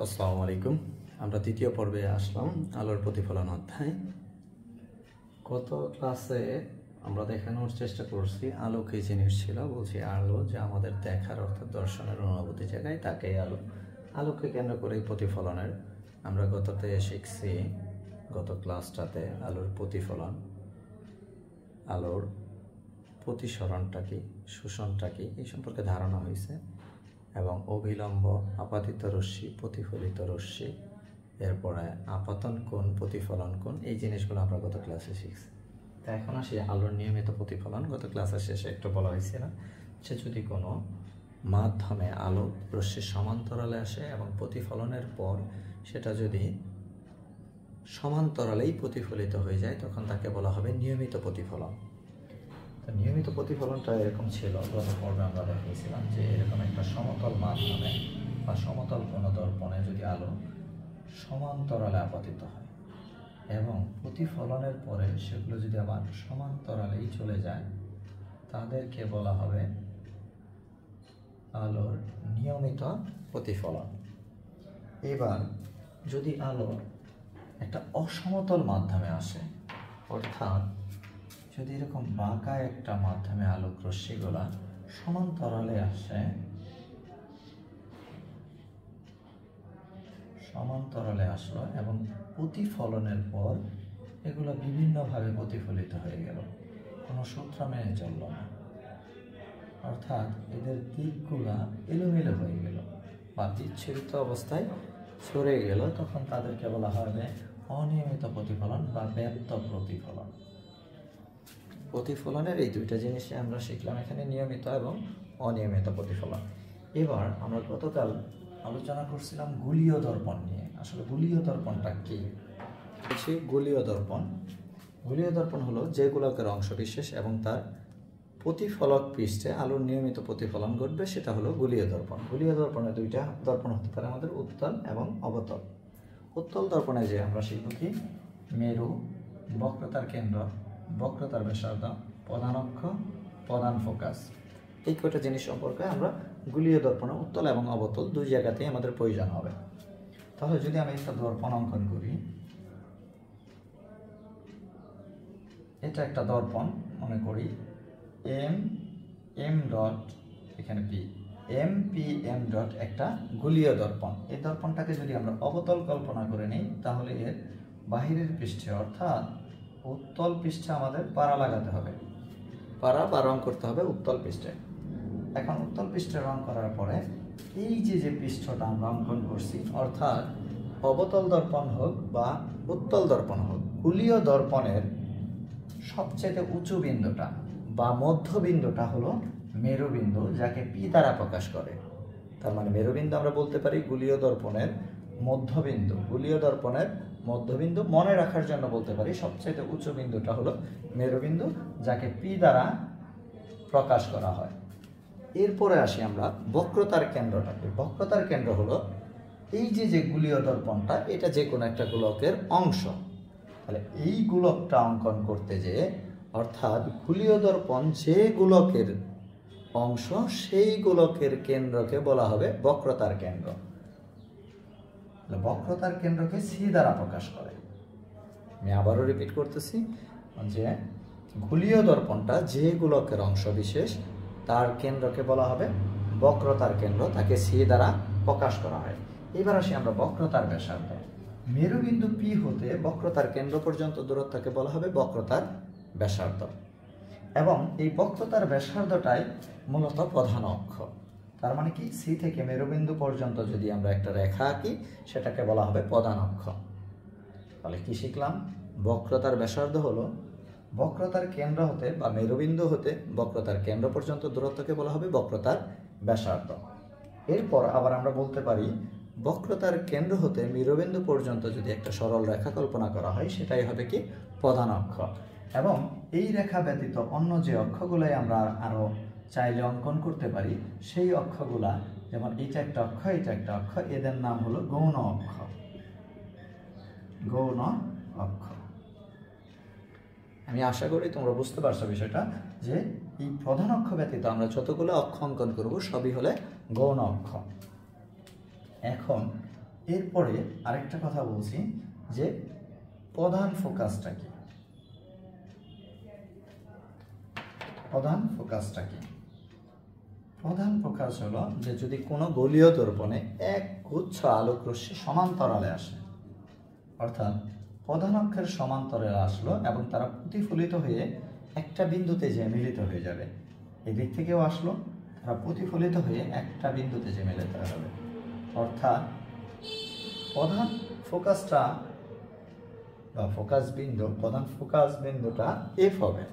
আসসালামু আলাইকুম। আমরা তৃতীয় পর্বে আসলাম, আলোর প্রতিফলন অধ্যায়। গত ক্লাসে আমরা দেখানোর চেষ্টা করছি আলো কি জিনিস ছিল। বলছি আলো যে আমাদের দেখার অর্থাৎ দর্শনের অনুভূতি জায়গায় তাকেই আলো। আলোকে কেন্দ্র করে প্রতিফলনের আমরা গততে শিখছি, গত ক্লাসটাতে আলোর প্রতিফলন, আলোর প্রতিসরণটা কি, শোষণটা কি এই সম্পর্কে ধারণা হয়েছে, এবং অবিলম্ব, আপাতিত রশ্মি, প্রতিফলিত রশ্মি, এরপরে আপাতন কোণ, প্রতিফলন কোণ, এই জিনিসগুলো আমরা গত ক্লাসে শিখছি। তা এখন আসি আলোর নিয়মিত প্রতিফলন। গত ক্লাসের শেষে একটু বলা হয়েছিল যে যদি কোনো মাধ্যমে আলো রশ্মির সমান্তরালে আসে এবং প্রতিফলনের পর সেটা যদি সমান্তরালেই প্রতিফলিত হয়ে যায় তখন তাকে বলা হবে নিয়মিত প্রতিফলন। তো নিয়মিত প্রতিফলনটা এরকম ছিল, গত পর্বে আমরা দেখিয়েছিলাম যে এরকম একটা সমতল মাধ্যমে বা সমতল কোনো দর্পণে যদি আলো সমান্তরালে আপতিত হয় এবং প্রতিফলনের পরে সেগুলো যদি আবার সমান্তরালেই চলে যায় তাদেরকে বলা হবে আলোর নিয়মিত প্রতিফলন। এবার যদি আলো একটা অসমতল মাধ্যমে আসে, অর্থাৎ যদি এরকম বাঁকা একটা মাধ্যমে আলোক রশ্মিগুলা সমান্তরালে আসে, সমান্তরালে আসলো এবং প্রতিফলনের পর এগুলো বিভিন্নভাবে প্রতিফলিত হয়ে গেল, কোনো সূত্র মেনে চলল না, অর্থাৎ এদের দিকগুলা এলোমেলো হয়ে গেল বা বিচ্ছুরিত অবস্থায় সরে গেল, তখন তাদেরকে বলা হবে অনিয়মিত প্রতিফলন বা ব্যপ্ত প্রতিফলন। প্রতিফলনের এই দুইটা জিনিসে আমরা শিখলাম এখানে, নিয়মিত এবং অনিয়মিত প্রতিফলন। এবার আমরা গতকাল আলোচনা করছিলাম গোলীয় দর্পণ নিয়ে। আসলে গোলীয় দর্পণটা কি? গোলীয় দর্পণ, গোলীয় দর্পণ হলো যে গোলকের অংশ বিশেষ এবং তার প্রতিফলক পৃষ্ঠে আলোর নিয়মিত প্রতিফলন ঘটবে, সেটা হলো গোলীয় দর্পণ। গোলীয় দর্পণে দুইটা দর্পণ হতে পারে আমাদের, উত্তল এবং অবতল। উত্তল দর্পণে যে আমরা শিখব কি মেরু, বক্রতার কেন্দ্র, বক্রতার ব্যাসার্ধ, প্রধান অক্ষ, প্রধান ফোকাস, এই কয়টা জিনিস সম্পর্কে আমরা গোলীয় দর্পণে উত্তল এবং অবতল দুই জায়গাতেই আমাদের প্রয়োজন হবে। তাহলে যদি আমি একটা দর্পণ অঙ্কন করি, এটা একটা দর্পণ মনে করি এম ডট, এখানে পি, এম ডট একটা গোলীয় দর্পণ। এই দর্পণটাকে যদি আমরা অবতল কল্পনা করে নিই তাহলে এর বাহিরের পৃষ্ঠে অর্থাৎ উত্তল পৃষ্ঠে আমাদের পাড়া লাগাতে হবে, পাড়া বা রং করতে হবে উত্তল পৃষ্ঠে। এখন উত্তল পৃষ্ঠে রং করার পরে এই যে পৃষ্ঠটা আমরা অঙ্কন করছি, অর্থাৎ অবতল দর্পণ হোক বা উত্তল দর্পণ হোক, গোলীয় দর্পণের সবচেয়ে উঁচু বিন্দুটা বা মধ্যবিন্দুটা হলো মেরুবিন্দু, যাকে পি দ্বারা প্রকাশ করে। তার মানে মেরুবিন্দু আমরা বলতে পারি গোলীয় দর্পণের মধ্যবিন্দু। গোলীয় দর্পণের মধ্যবিন্দু মনে রাখার জন্য বলতে পারি সবচেয়ে উঁচু বিন্দুটা হলো মেরুবিন্দু, যাকে পি দ্বারা প্রকাশ করা হয়। এরপরে আসি আমরা বক্রতার কেন্দ্রটাকে। বক্রতার কেন্দ্র হলো এই যে গোলীয় দর্পণটা, এটা যে কোনো একটা গোলকের অংশ। তাহলে এই গোলকটা অঙ্কন করতে যে, অর্থাৎ গোলীয় দর্পণ যে গোলকের অংশ সেই গোলকের কেন্দ্রকে বলা হবে বক্রতার কেন্দ্র। বক্রতার কেন্দ্রকে সি দ্বারা প্রকাশ করে। আমি আবারও রিপিট করতেছি যে গোলীয় দর্পণটা যে গোলকের অংশ বিশেষ তার কেন্দ্রকে বলা হবে বক্রতার কেন্দ্র, তাকে সি দ্বারা প্রকাশ করা হয়। এবার আসি আমরা বক্রতার ব্যাসার্ধ। মেরুবিন্দু পি হতে বক্রতার কেন্দ্র পর্যন্ত দূরত্বকে বলা হবে বক্রতার ব্যাসার্ধ, এবং এই বক্রতার ব্যাসার্ধটাই মূলত প্রধান অক্ষ। তার মানে কি, সি থেকে মেরুবিন্দু পর্যন্ত যদি আমরা একটা রেখা আঁকি সেটাকে বলা হবে প্রধান অক্ষ। তাহলে কি শিখলাম? বক্রতার ব্যাসার্ধ হলো বক্রতার কেন্দ্র হতে বা মেরুবিন্দু হতে বক্রতার কেন্দ্র পর্যন্ত দূরত্বকে বলা হবে বক্রতার ব্যাসার্ধ। এরপর আবার আমরা বলতে পারি বক্রতার কেন্দ্র হতে মেরুবিন্দু পর্যন্ত যদি একটা সরল রেখা কল্পনা করা হয় সেটাই হবে কি প্রধান অক্ষ। এবং এই রেখা ব্যতীত অন্য যে অক্ষগুলাই আমরা আরো চাইলে অঙ্কন করতে পারি, সেই অক্ষগুলা, যেমন এটা একটা অক্ষ, এটা একটা অক্ষ, এদের নাম হলো গৌণ অক্ষ। গৌণ অক্ষ। আমি আশা করি তোমরা বুঝতে পারছো বিষয়টা, যে এই প্রধান অক্ষ ব্যতীত আমরা যতগুলো অক্ষ অঙ্কন করব সবই হলে গৌণ অক্ষ। এখন এরপরে আরেকটা কথা বলছি যে প্রধান ফোকাসটা কি। প্রধান ফোকাসটা কি? প্রধান ফোকাস হলো যে যদি কোনো গোলীয় দর্পণে এক গুচ্ছ আলোক রশ্মি সমান্তরালে আসে, অর্থাৎ প্রধান অক্ষের সমান্তরালে আসলো এবং তারা প্রতিফলিত হয়ে একটা বিন্দুতে যে মিলিত হয়ে যাবে। এদিক থেকেও আসলো, তারা প্রতিফলিত হয়ে একটা বিন্দুতে যে মিলিত হবে, অর্থাৎ প্রধান ফোকাসটা বা ফোকাস বিন্দু, প্রধান ফোকাস বিন্দুটা এফ হবে,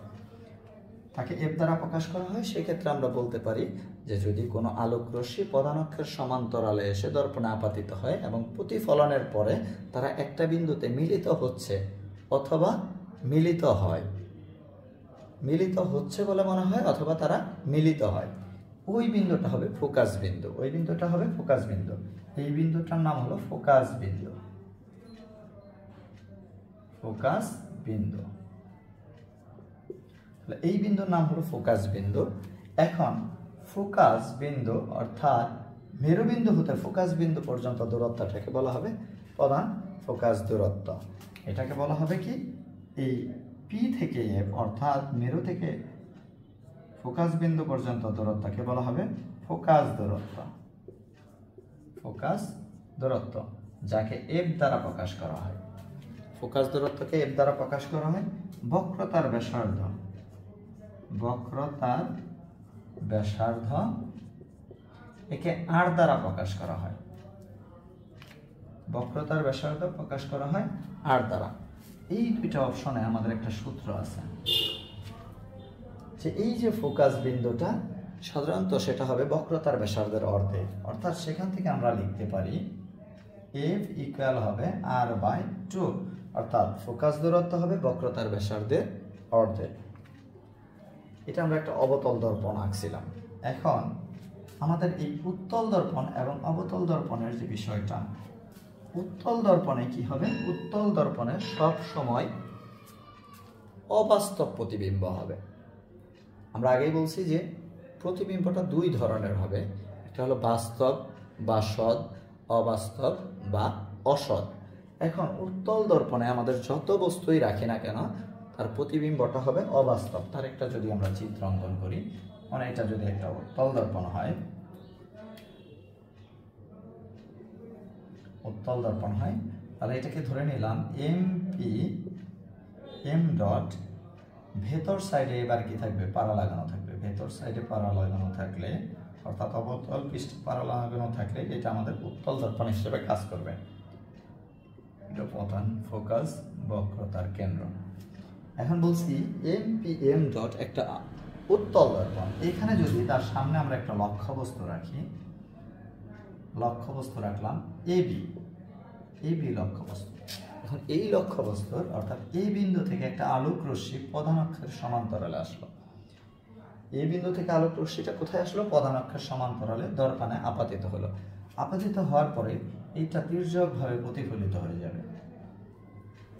তাকে এফ দ্বারা প্রকাশ করা হয়। সেক্ষেত্রে আমরা বলতে পারি যে যদি কোনো আলোক রশ্মি প্রধান অক্ষের সমান্তরালে এসে দর্পণে আপাতিত হয় এবং প্রতিফলনের পরে তারা একটা বিন্দুতে মিলিত হচ্ছে অথবা মিলিত হয়, মিলিত হচ্ছে বলে মনে হয় অথবা তারা মিলিত হয়, ওই বিন্দুটা হবে ফোকাস বিন্দু। ওই বিন্দুটা হবে ফোকাস বিন্দু। এই বিন্দুটার নাম হলো ফোকাস বিন্দু। ফোকাস বিন্দু, এই বিন্দুর নাম হলো ফোকাস বিন্দু। এখন ফোকাস বিন্দু অর্থাৎ মেরুবিন্দু হতে ফোকাস বিন্দু পর্যন্ত দূরত্বটাকে বলা হবে প্রধান ফোকাস দূরত্ব। এটাকে বলা হবে কি, এই পি থেকে এফ অর্থাৎ মেরু থেকে ফোকাস বিন্দু পর্যন্ত দূরত্বকে বলা হবে ফোকাস দূরত্ব। ফোকাস দূরত্ব যাকে এফ দ্বারা প্রকাশ করা হয়। ফোকাস দূরত্বকে এফ দ্বারা প্রকাশ করা হয়। বক্রতার ব্যাসার্ধ, বক্রতার ব্যাসার্ধ একে আর দ্বারা প্রকাশ করা হয়। বক্রতার ব্যাসার্ধ প্রকাশ করা হয় আর দ্বারা। এই দুইটা অপশনে আমাদের একটা সূত্র আছে যে এই যে ফোকাস বিন্দুটা সাধারণত সেটা হবে বক্রতার ব্যাসার্ধের অর্ধেক, অর্থাৎ সেখান থেকে আমরা লিখতে পারি এফ ইকুয়াল হবে আর বাই 2, অর্থাৎ ফোকাস দূরত্ব হবে বক্রতার ব্যাসার্ধের অর্ধেক। এটা আমরা একটা অবতল দর্পণ আঁকছিলাম। এখন আমাদের এই উত্তল দর্পণ এবং অবতল দর্পণের যে বিষয়টা, উত্তল দর্পণে কি হবে, উত্তল দর্পণে সব সময় অবাস্তব প্রতিবিম্ব হবে। আমরা আগেই বলছি যে প্রতিবিম্বটা দুই ধরনের হবে, একটা হলো বাস্তব বা সৎ, অবাস্তব বা অসৎ। এখন উত্তল দর্পণে আমাদের যত বস্তুই রাখি না কেন তার প্রতিবিম্বটা হবে অবাস্তব। তার একটা যদি আমরা চিত্র অঙ্কন করি, মানে এটা যদি একটা উত্তল দর্পণ হয়, উত্তল দর্পণ হয়, তাহলে এটাকে ধরে নিলাম এম পি এম ডট, ভেতর সাইডে এবার কি থাকবে, পাড়া লাগানো থাকবে। ভেতর সাইডে পাড়া লাগানো থাকলে অর্থাৎ অবতল পৃষ্ঠে পাড়া লাগানো থাকলে এটা আমাদের উত্তল দর্পণ হিসেবে কাজ করবে। এটা প্রধান ফোকাস বক্রতার কেন্দ্র। এখন বলছি এম পি এম ডট একটা উত্তল দর্পণ। এখানে যদি তার সামনে আমরা একটা লক্ষ্যবস্তু রাখি, লক্ষ্যবস্তু রাখলাম এবি, এবি লক্ষ্যবস্তু। এখন এই লক্ষ্যবস্তুর অর্থাৎ এই বিন্দু থেকে একটা আলোক রশ্মি প্রধান অক্ষের সমান্তরালে আসলো। এই বিন্দু থেকে আলোক রশ্মিটা কোথায় আসলো, প্রধান অক্ষের সমান্তরালে দর্পণে আপাতিত হলো। আপাতিত হওয়ার পরে এইটা তির্যকভাবে প্রতিফলিত হয়ে যাবে।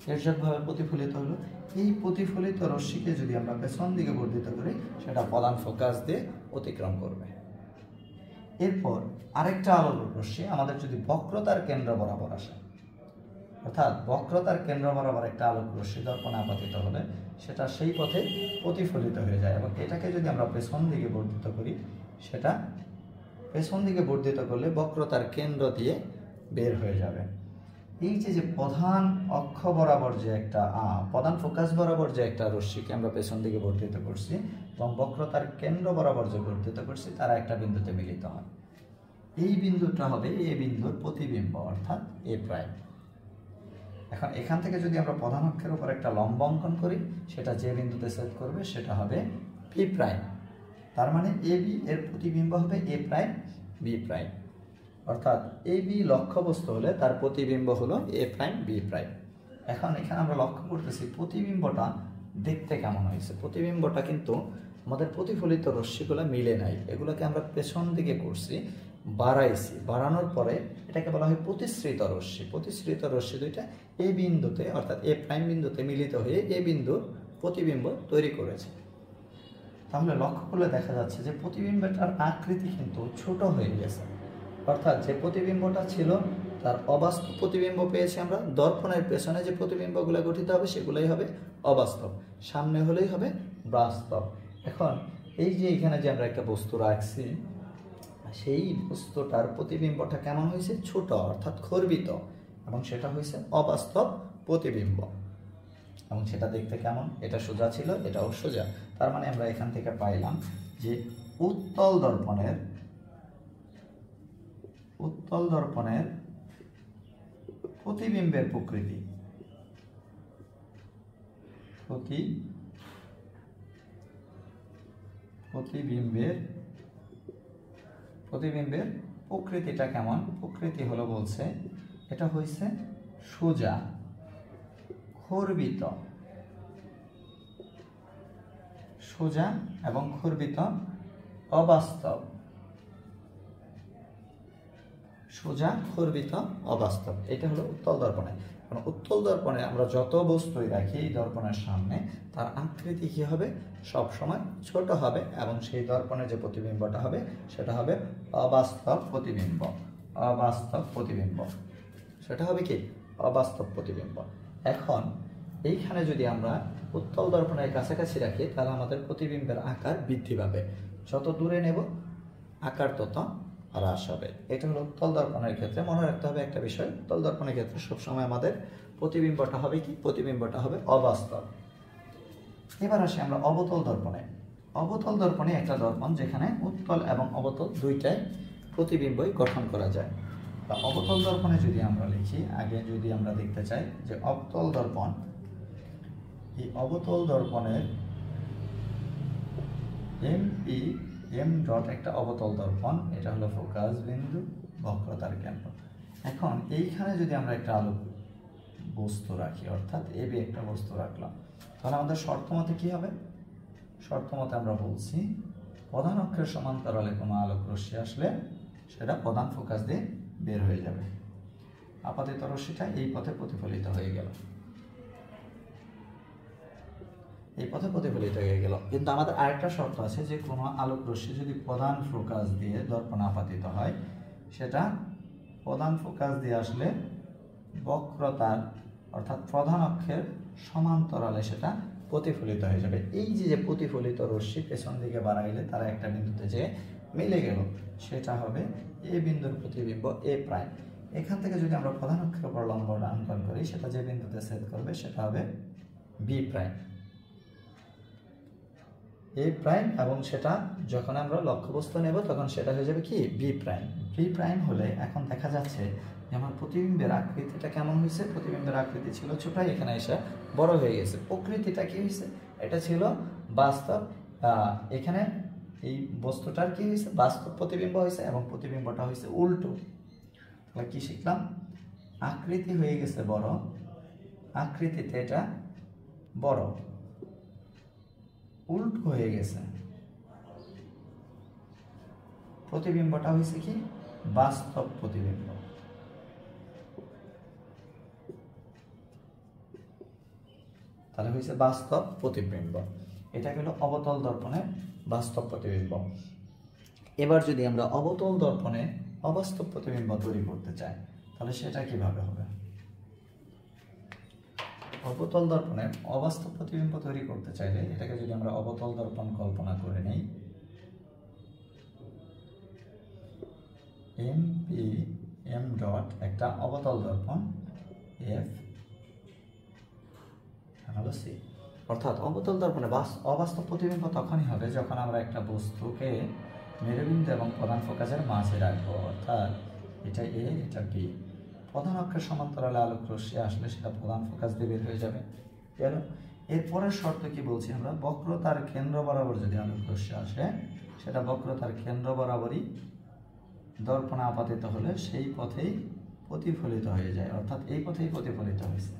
তির্যকভাবে প্রতিফলিত হলো। এই প্রতিফলিত রশ্মিকে যদি আমরা পেছন দিকে বর্ধিত করি সেটা প্রধান ফোকাস দিয়ে অতিক্রম করবে। এরপর আরেকটা আলোক রশ্মি আমাদের যদি বক্রতার কেন্দ্র বরাবর আসে, অর্থাৎ বক্রতার কেন্দ্র বরাবর একটা আলোক রশ্মি দর্পণে আপাতিত হলে সেটা সেই পথে প্রতিফলিত হয়ে যায় এবং এটাকে যদি আমরা পেছন দিকে বর্ধিত করি, সেটা পেছন দিকে বর্ধিত করলে বক্রতার কেন্দ্র দিয়ে বের হয়ে যাবে। এই যে প্রধান অক্ষ বরাবর যে একটা প্রধান ফোকাস বরাবর যে একটা রশ্মিকে আমরা পেছন দিকে বর্ধিত করছি এবং বক্রতার কেন্দ্র বরাবর যে বর্ধিত করছি তারা একটা বিন্দুতে মিলিত হয়। এই বিন্দুটা হবে এ বিন্দুর প্রতিবিম্ব অর্থাৎ এ প্রাইম। এখন এখান থেকে যদি আমরা প্রধান অক্ষের উপর একটা লম্ব অঙ্কন করি, সেটা যে বিন্দুতে ছেদ করবে সেটা হবে পি প্রাইম। তার মানে এ বি এর প্রতিবিম্ব হবে এ প্রাইম বি প্রাইম, অর্থাৎ এ বি লক্ষ্যবস্তু হলে তার প্রতিবিম্ব হলো এ প্রাইম বি প্রাইম। এখন এখানে আমরা লক্ষ্য করতেছি প্রতিবিম্বটা দেখতে কেমন হয়েছে। প্রতিবিম্বটা কিন্তু আমাদের প্রতিফলিত রশ্মিগুলো মিলে নাই, এগুলোকে আমরা পেছন দিকে করছি, বাড়াইছি, বাড়ানোর পরে এটাকে বলা হয় প্রতিসৃত রশ্মি। প্রতিসৃত রশ্মি দুইটা এ বিন্দুতে অর্থাৎ এ প্রাইম বিন্দুতে মিলিত হয়ে এ বিন্দুর প্রতিবিম্ব তৈরি করেছে। তাহলে লক্ষ্য করলে দেখা যাচ্ছে যে প্রতিবিম্বটার আকৃতি কিন্তু ছোট হয়ে গেছে। অর্থাৎ যে প্রতিবিম্বটা ছিল তার অবাস্তব প্রতিবিম্ব পেয়েছি আমরা। দর্পণের পেছনে যে প্রতিবিম্বগুলো গঠিত হবে সেগুলোই হবে অবাস্তব, সামনে হলেই হবে বাস্তব। এখন এই যে এখানে যে আমরা একটা বস্তু রাখছি, সেই বস্তুটার প্রতিবিম্বটা কেমন হয়েছে? ছোট, অর্থাৎ খর্বিত, এবং সেটা হয়েছে অবাস্তব প্রতিবিম্ব। এবং সেটা দেখতে কেমন? এটা সোজা ছিল, এটাও সোজা। তার মানে আমরা এখান থেকে পাইলাম যে উত্তল দর্পণের প্রতিবিম্বের প্রকৃতি, প্রতিবিম্বের প্রকৃতিটা কেমন? প্রকৃতি হলো বলছে এটা হয়েছে সোজা, খর্বিত, সোজা এবং খর্বিত, অবাস্তব, সোজা, খর্বিত, অবাস্তব। এটা হলো উত্তল দর্পণে। কারণ উত্তল দর্পণে আমরা যত বস্তুই রাখি এই দর্পণের সামনে, তার আকৃতি কি হবে? সব সময় ছোট হবে, এবং সেই দর্পণের যে প্রতিবিম্বটা হবে সেটা হবে অবাস্তব প্রতিবিম্ব। অবাস্তব প্রতিবিম্ব সেটা হবে কি? অবাস্তব প্রতিবিম্ব। এখন এইখানে যদি আমরা উত্তল দর্পণের কাছাকাছি রাখি তাহলে আমাদের প্রতিবিম্বের আকার বৃদ্ধি পাবে, যত দূরে নেব আকার তত হ্রাস হবে। এটা হলো উত্তল দর্পণের ক্ষেত্রে। মনে রাখতে হবে একটা বিষয়, উত্তল দর্পণের ক্ষেত্রে সবসময় আমাদের প্রতিবিম্বটা হবে কি? প্রতিবিম্বটা হবে অবাস্তব। এবার আসি আমরা অবতল দর্পণে। অবতল দর্পণে একটা দর্পণ যেখানে উত্তল এবং অবতল দুইটাই প্রতিবিম্বই গঠন করা যায়। বা অবতল দর্পণে যদি আমরা লিখি, আগে যদি আমরা দেখতে চাই যে অবতল দর্পণ, এই অবতল দর্পণের এম ডট একটা অবতল দর্পণ, এটা হলো ফোকাস বিন্দু, বক্রতার কেন্দ্র। এখন এইখানে যদি আমরা একটা আলোক বস্তু রাখি, অর্থাৎ এবি একটা বস্তু রাখলাম, তাহলে আমাদের শর্ত মতে কি হবে? শর্ত মতে আমরা বলছি প্রধান অক্ষের সমান্তরালে কোনো আলোক রশ্মি আসলে সেটা প্রধান ফোকাস দিয়ে বের হয়ে যাবে। আপাতিত রশ্মিটা এই পথে প্রতিফলিত হয়ে গেল, এই পথে প্রতিফলিত হয়ে গেল। কিন্তু আমাদের আরেকটা শর্ত আছে যে কোনো আলোক রশ্মি যদি প্রধান ফোকাস দিয়ে দর্পণে আপাতিত হয়, সেটা প্রধান ফোকাস দিয়ে আসলে বক্রতার অর্থাৎ প্রধান অক্ষের সমান্তরালে সেটা প্রতিফলিত হয়ে যাবে। এই যে প্রতিফলিত রশ্মি পেছন দিকে বাড়াইলে তারা একটা বিন্দুতে যে মিলে গেল, সেটা হবে এ বিন্দুর প্রতিবিম্ব এ প্রাইম। এখান থেকে যদি আমরা প্রধান অক্ষের উপর লম্ব অঙ্কন করি, সেটা যে বিন্দুতে ছেদ করবে সেটা হবে বি প্রাইম, এ প্রাইম, এবং সেটা যখন আমরা লক্ষ্যবস্তু নেব তখন সেটা হয়ে যাবে কি? B prime. বি প্রাইম হলে এখন দেখা যাচ্ছে যে আমার প্রতিবিম্বের আকৃতিটা কেমন হয়েছে? প্রতিবিম্বের আকৃতি ছিল ছোট, এখানে এসে বড় হয়ে গেছে। প্রকৃতিটা কি হয়েছে? এটা ছিল বাস্তব, এখানে এই বস্তুটার কি হয়েছে? বাস্তব প্রতিবিম্ব হয়েছে, এবং প্রতিবিম্বটা হয়েছে উল্টো। তাহলে কি শিখলাম? আকৃতি হয়ে গেছে বড়, আকৃতিতে এটা বড়, উল্টো হয়ে গেছে, প্রতিবিম্বটা হয়েছে কি? বাস্তব প্রতিবিম্ব। তাহলে হয়েছে বাস্তব প্রতিবিম্ব। এটা হলো অবতল দর্পণে বাস্তব প্রতিবিম্ব। এবার যদি আমরা অবতল দর্পণে অবাস্তব প্রতিবিম্ব তৈরি করতে চাই, তাহলে সেটা কিভাবে হবে? অবতল দর্পণে অবাস্তব প্রতিবিম্ব তৈরি করতে চাইলে এটাকে যদি আমরা অবতল দর্পণ কল্পনা করে নেই, এম ডট একটা অবতল দর্পণ এফ হলো সি। অর্থাৎ অবতল দর্পণে অবাস্তব প্রতিবিম্ব তখনই হবে যখন আমরা একটা বস্তুকে মেরুবিন্দু এবং প্রধান ফোকাসের মাঝে রাখবো, অর্থাৎ এটা এ, এটা বি। প্রধান অক্ষের সমান্তরালে আলোক রশ্মি আসলে সেটা প্রধান ফোকাস দিয়ে বের হয়ে যাবে। গেল। এরপরের শর্ত কি বলছি আমরা? বক্রতার কেন্দ্র বরাবর যদি আলোক রশ্মি আসে, সেটা বক্রতার কেন্দ্র বরাবরই দর্পণে আপাতিত হলে সেই পথেই প্রতিফলিত হয়ে যায়, অর্থাৎ এই পথেই প্রতিফলিত হয়েছে।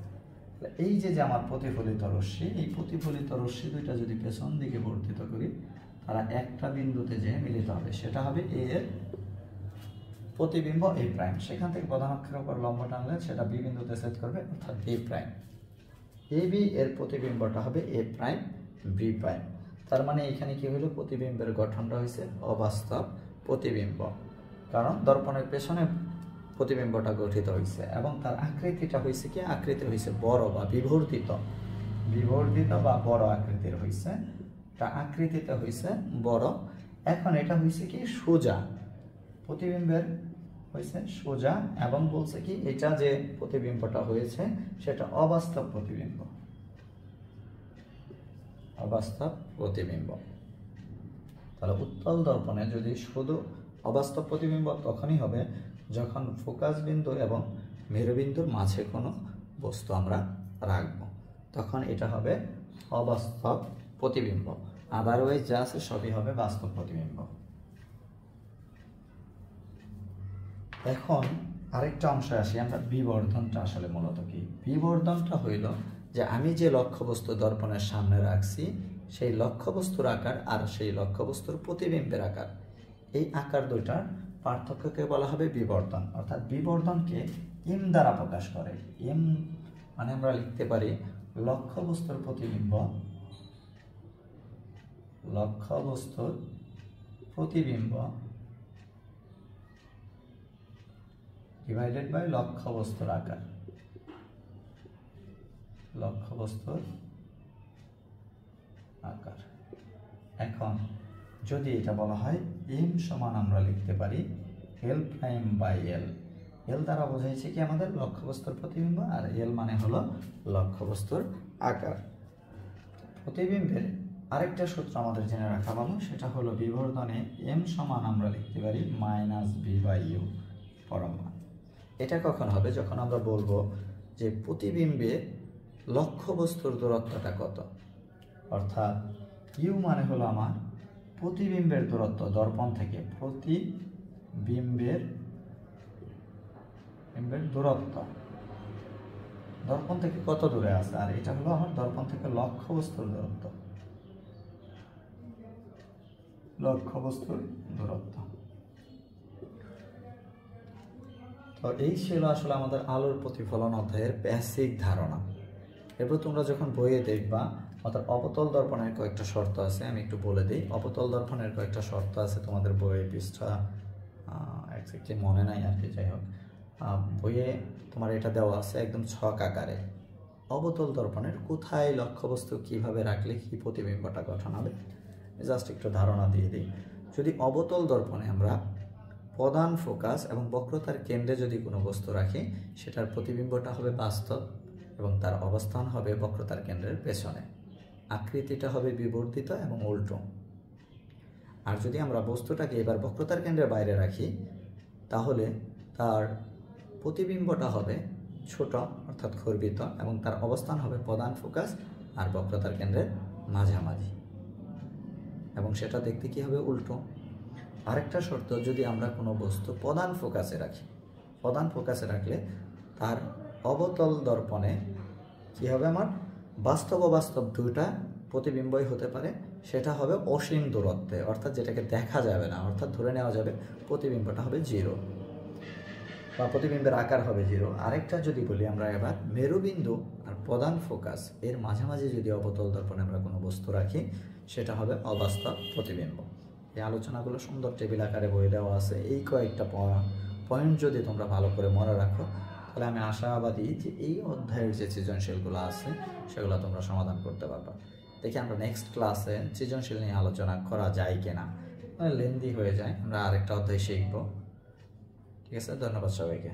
এই যে আমার প্রতিফলিত রশ্মি, এই প্রতিফলিত রশ্মি দুইটা যদি পেছন দিকে বর্ধিত করি, তারা একটা বিন্দুতে যে মিলিত হবে, সেটা হবে এ এর প্রতিবিম্ব এ প্রাইম। সেখান থেকে প্রধান অক্ষের উপর লম্ব টানলে সেটা বি বিন্দুতে ছেদ করবে, অর্থাৎ বি প্রাইম। এ বি এর প্রতিবিম্বটা হবে এ প্রাইম বি প্রাইম। তার মানে এখানে কি হলো? প্রতিবিম্বের গঠনটা হয়েছে অবাস্তব প্রতিবিম্ব। কারণ দর্পণের পেছনে প্রতিবিম্বটা গঠিত হয়েছে এবং তার আকৃতিটা হয়েছে কি, আকৃতি হয়েছে বড় বা বিবর্ধিত বা বড় আকৃতির হয়েছে, এটা আকৃতিতে হয়েছে বড়। এখন এটা হয়েছে কি সোজা, প্রতিবিম্বের হয়েছে সোজা এবং বলছে কি এটা যে প্রতিবিম্বটা হয়েছে সেটা অবাস্তব প্রতিবিম্ব, অবাস্তব প্রতিবিম্ব। তাহলে উত্তল দর্পণে যদি শুধু অবাস্তব প্রতিবিম্ব তখনই হবে যখন ফোকাস বিন্দু এবং মেরুবিন্দুর মাঝে কোনো বস্তু আমরা রাখবো, তখন এটা হবে অবাস্তব প্রতিবিম্ব। আদারওয়াইজ যা আছে সবই হবে বাস্তব প্রতিবিম্ব। এখন আরেকটা অংশে আসি আমরা, বিবর্ধনটা আসলে মূলত কি? বিবর্ধনটা হইল যে আমি যে লক্ষ্যবস্তু দর্পণের সামনে রাখছি সেই লক্ষ্যবস্তুর আকার আর সেই লক্ষ্যবস্তুর প্রতিবিম্বের আকার, এই আকার দুইটার পার্থক্যকে বলা হবে বিবর্ধন। অর্থাৎ বিবর্ধনকে এম দ্বারা প্রকাশ করে। এম মানে আমরা লিখতে পারি লক্ষ্যবস্তুর প্রতিবিম্ব, লক্ষ্যবস্তুর প্রতিবিম্ব ডিভাইডেড বাই লক্ষ্যবস্তুর আকার, লক্ষ্যবস্তুর আকার। এখন যদি এটা বলা হয় এম সমান আমরা লিখতে পারি এল প্রাইম বাই এল। এল দ্বারা বোঝাইছে কি আমাদের লক্ষ্যবস্তুর প্রতিবিম্ব, আর এল মানে হলো লক্ষ্যবস্তুর আকার। প্রতিবিম্বের আরেকটা সূত্র আমাদের জেনে রাখা ভালো, সেটা হলো বিবর্ধনে এম সমান আমরা লিখতে পারি মাইনাস বি বাই ইউ পরমান। এটা কখন হবে? যখন আমরা বলবো যে প্রতিবিম্বে লক্ষ্যবস্তুর দূরত্বটা কত, অর্থাৎ ইউ মানে হলো আমার প্রতিবিম্বের দূরত্ব দর্পণ থেকে, প্রতিবিম্বের দূরত্ব দর্পণ থেকে কত দূরে আছে, আর এটা হলো আমার দর্পণ থেকে লক্ষ্যবস্তুর দূরত্ব, লক্ষ্যবস্তুর দূরত্ব। তো এই ছিল আসলে আমাদের আলোর প্রতিফলন অধ্যায়ের বেসিক ধারণা। এরপর তোমরা যখন বইয়ে দেখবা, অর্থাৎ অবতল দর্পণের কয়েকটা শর্ত আছে, আমি একটু বলে দিই। অবতল দর্পণের কয়েকটা শর্ত আছে তোমাদের বইয়ের পৃষ্ঠা একটু মনে নাই আর কি, যাই হোক বইয়ে তোমার এটা দেওয়া আছে একদম ছক আকারে। অবতল দর্পণের কোথায় লক্ষ্যবস্তু কিভাবে রাখলে কি প্রতিবিম্বটা গঠন হবে, জাস্ট একটু ধারণা দিয়ে দিই। যদি অবতল দর্পণে আমরা প্রধান ফোকাস এবং বক্রতার কেন্দ্রে যদি কোনো বস্তু রাখি, সেটার প্রতিবিম্বটা হবে বাস্তব এবং তার অবস্থান হবে বক্রতার কেন্দ্রের পেছনে, আকৃতিটা হবে বিবর্ধিত এবং উল্টো। আর যদি আমরা বস্তুটাকে এবার বক্রতার কেন্দ্রের বাইরে রাখি, তাহলে তার প্রতিবিম্বটা হবে ছোট অর্থাৎ খর্বিত এবং তার অবস্থান হবে প্রধান ফোকাস আর বক্রতার কেন্দ্রের মাঝামাঝি, এবং সেটা দেখতে কি হবে উল্টো। আরেকটা শর্ত, যদি আমরা কোনো বস্তু প্রধান ফোকাসে রাখি, প্রধান ফোকাসে রাখলে তার অবতল দর্পণে কি হবে, আমার বাস্তব অবাস্তব দুইটা প্রতিবিম্বই হতে পারে, সেটা হবে অসীম দূরত্বে, অর্থাৎ যেটাকে দেখা যাবে না, অর্থাৎ ধরে নেওয়া যাবে প্রতিবিম্বটা হবে জিরো বা প্রতিবিম্বের আকার হবে জিরো। আরেকটা যদি বলি আমরা এবার, মেরুবিন্দু আর প্রধান ফোকাস এর মাঝামাঝি যদি অবতল দর্পণে আমরা কোনো বস্তু রাখি, সেটা হবে অবাস্তব প্রতিবিম্ব। এই আলোচনাগুলো সুন্দর টেবিল আকারে বই দেওয়া আছে। এই কয়েকটা পয়েন্ট যদি তোমরা ভালো করে মনে রাখো, তাহলে আমি আশাবাদী যে এই অধ্যায়ের যে সৃজনশীলগুলো আছে সেগুলো তোমরা সমাধান করতে পারবা। দেখি আমরা নেক্সট ক্লাসে সৃজনশীল নিয়ে আলোচনা করা যায় কিনা, লেন্দি হয়ে যায়, আমরা আরেকটা অধ্যায় শিখবো। ঠিক আছে, ধন্যবাদ সবাইকে।